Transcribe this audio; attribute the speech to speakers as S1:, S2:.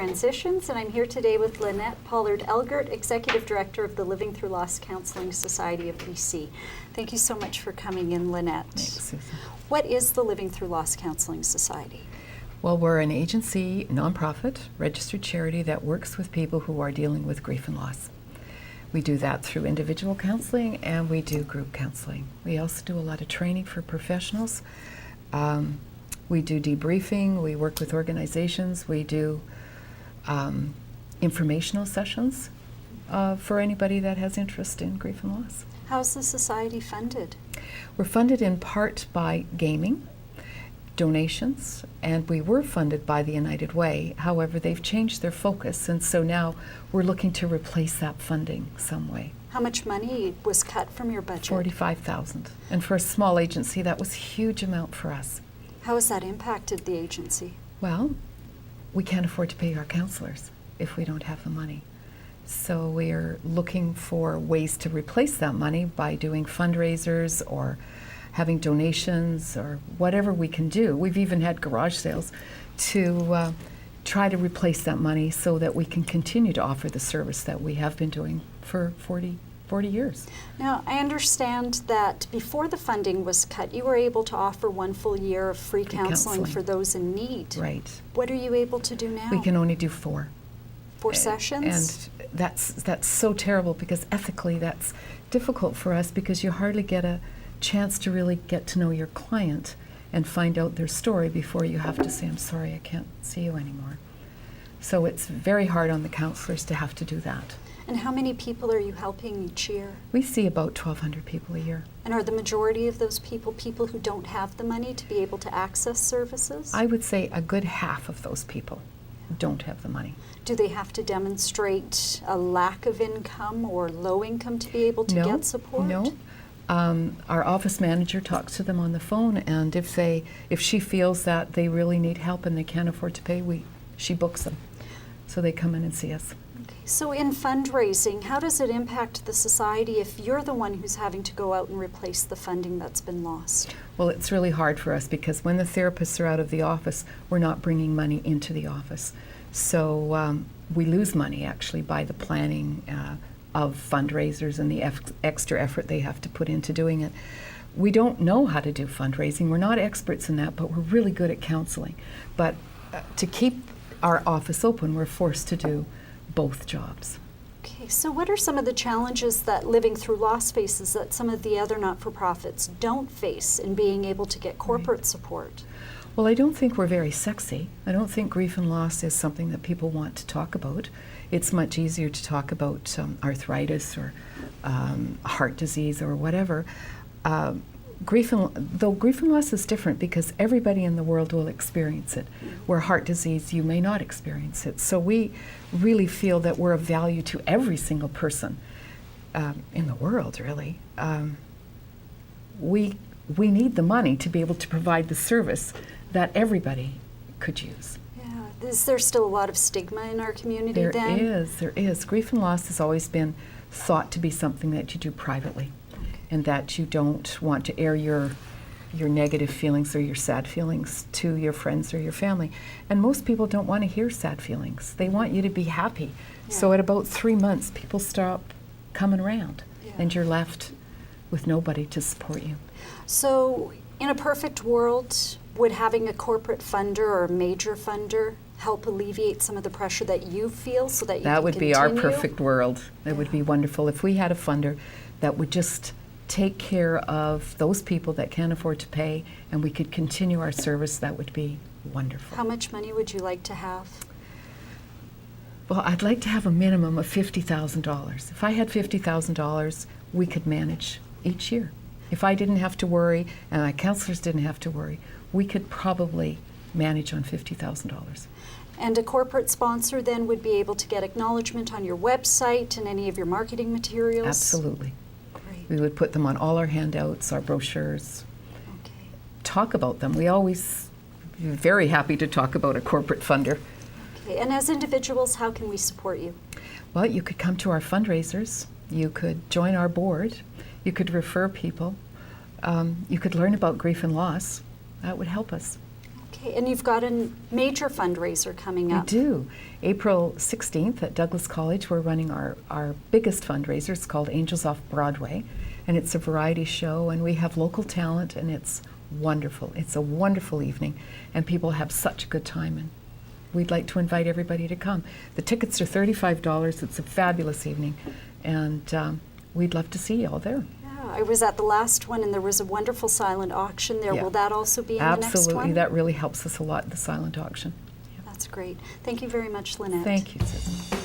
S1: Transitions, and I'm here today with Lynette Pollard Elegert, Executive Director of the Living Through Loss Counselling Society of BC. Thank you so much for coming in, Lynette.
S2: Thanks, Susan.
S1: What is the Living Through Loss Counselling Society?
S2: Well, we're an agency, nonprofit, registered charity that works with people who are dealing with grief and loss. We do that through individual counseling and we do group counseling. We also do a lot of training for professionals. We do debriefing, we work with organizations, we do informational sessions for anybody that has interest in grief and loss.
S1: How's the society funded?
S2: We're funded in part by gaming, donations, and we were funded by the United Way. However, they've changed their focus, and so now we're looking to replace that funding some way.
S1: How much money was cut from your budget?
S2: $45,000. And for a small agency, that was a huge amount for us.
S1: How has that impacted the agency?
S2: Well, we can't afford to pay our counselors if we don't have the money. So we're looking for ways to replace that money by doing fundraisers or having donations or whatever we can do. We've even had garage sales to try to replace that money so that we can continue to offer the service that we have been doing for 40 years.
S1: Now, I understand that before the funding was cut, you were able to offer 1 full year of free counseling for those in need.
S2: Right.
S1: What are you able to do now?
S2: We can only do 4.
S1: 4 sessions?
S2: And that's so terrible because ethically that's difficult for us because you hardly get a chance to really get to know your client and find out their story before you have to say, I'm sorry, I can't see you anymore. So it's very hard on the counselors to have to do that.
S1: And how many people are you helping each year?
S2: We see about 1,200 people a year.
S1: And are the majority of those people who don't have the money to be able to access services?
S2: I would say a good half of those people don't have the money.
S1: Do they have to demonstrate a lack of income or low income to be able to get support?
S2: No. Our office manager talks to them on the phone, and if she feels that they really need help and they can't afford to pay, she books them. So they come in and see us.
S1: Okay. So in fundraising, how does it impact the society if you're the one who's having to go out and replace the funding that's been lost?
S2: Well, it's really hard for us because when the therapists are out of the office, we're not bringing money into the office. So we lose money actually by the planning of fundraisers and the extra effort they have to put into doing it. We don't know how to do fundraising. We're not experts in that, but we're really good at counseling. But to keep our office open, we're forced to do both jobs.
S1: Okay, so what are some of the challenges that Living Through Loss faces that some of the other not-for-profits don't face in being able to get corporate support?
S2: Well, I don't think we're very sexy. I don't think grief and loss is something that people want to talk about. It's much easier to talk about arthritis or heart disease or whatever. Grief and loss is different because everybody in the world will experience it, where heart disease, you may not experience it. So we really feel that we're of value to every single person in the world, really. We need the money to be able to provide the service that everybody could use.
S1: Yeah. Is there still a lot of stigma in our community then?
S2: There is. Grief and loss has always been thought to be something that you do privately. And that you don't want to air your negative feelings or your sad feelings to your friends or your family. And most people don't want to hear sad feelings. They want you to be happy. Yeah. So at about 3 months, people stop coming around, and you're left with nobody to support you.
S1: So in a perfect world, would having a corporate funder or a major funder help alleviate some of the pressure that you feel so that you can continue?
S2: That would be our perfect world. It would be wonderful if we had a funder that would just take care of those people that can't afford to pay, and we could continue our service. That would be wonderful.
S1: How much money would you like to have?
S2: Well, I'd like to have a minimum of $50,000. If I had $50,000, we could manage each year. If I didn't have to worry, and my counselors didn't have to worry, we could probably manage on $50,000.
S1: And a corporate sponsor then would be able to get acknowledgement on your website and any of your marketing materials?
S2: Absolutely. We would put them on all our handouts, our brochures, talk about them. We always very happy to talk about a corporate funder.
S1: Okay, and as individuals, how can we support you?
S2: Well, you could come to our fundraisers. You could join our board. You could refer people. You could learn about grief and loss. That would help us.
S1: Okay, and you've got a major fundraiser coming
S2: We
S1: up.
S2: do. April 16th at Douglas College, we're running our biggest fundraiser. It's called Angels Off Broadway, and it's a variety show, and we have local talent, and it's wonderful. It's a wonderful evening, and people have such a good time, and we'd like to invite everybody to come. The tickets are $35. It's a fabulous evening, and we'd love to see you all there.
S1: Yeah, I was at the last one, and there was a wonderful silent auction there.
S2: Yeah.
S1: Will that also be in the next one?
S2: Absolutely. That really helps us a lot, the silent auction.
S1: That's great. Thank you very much, Lynette.
S2: Thank you, Susan.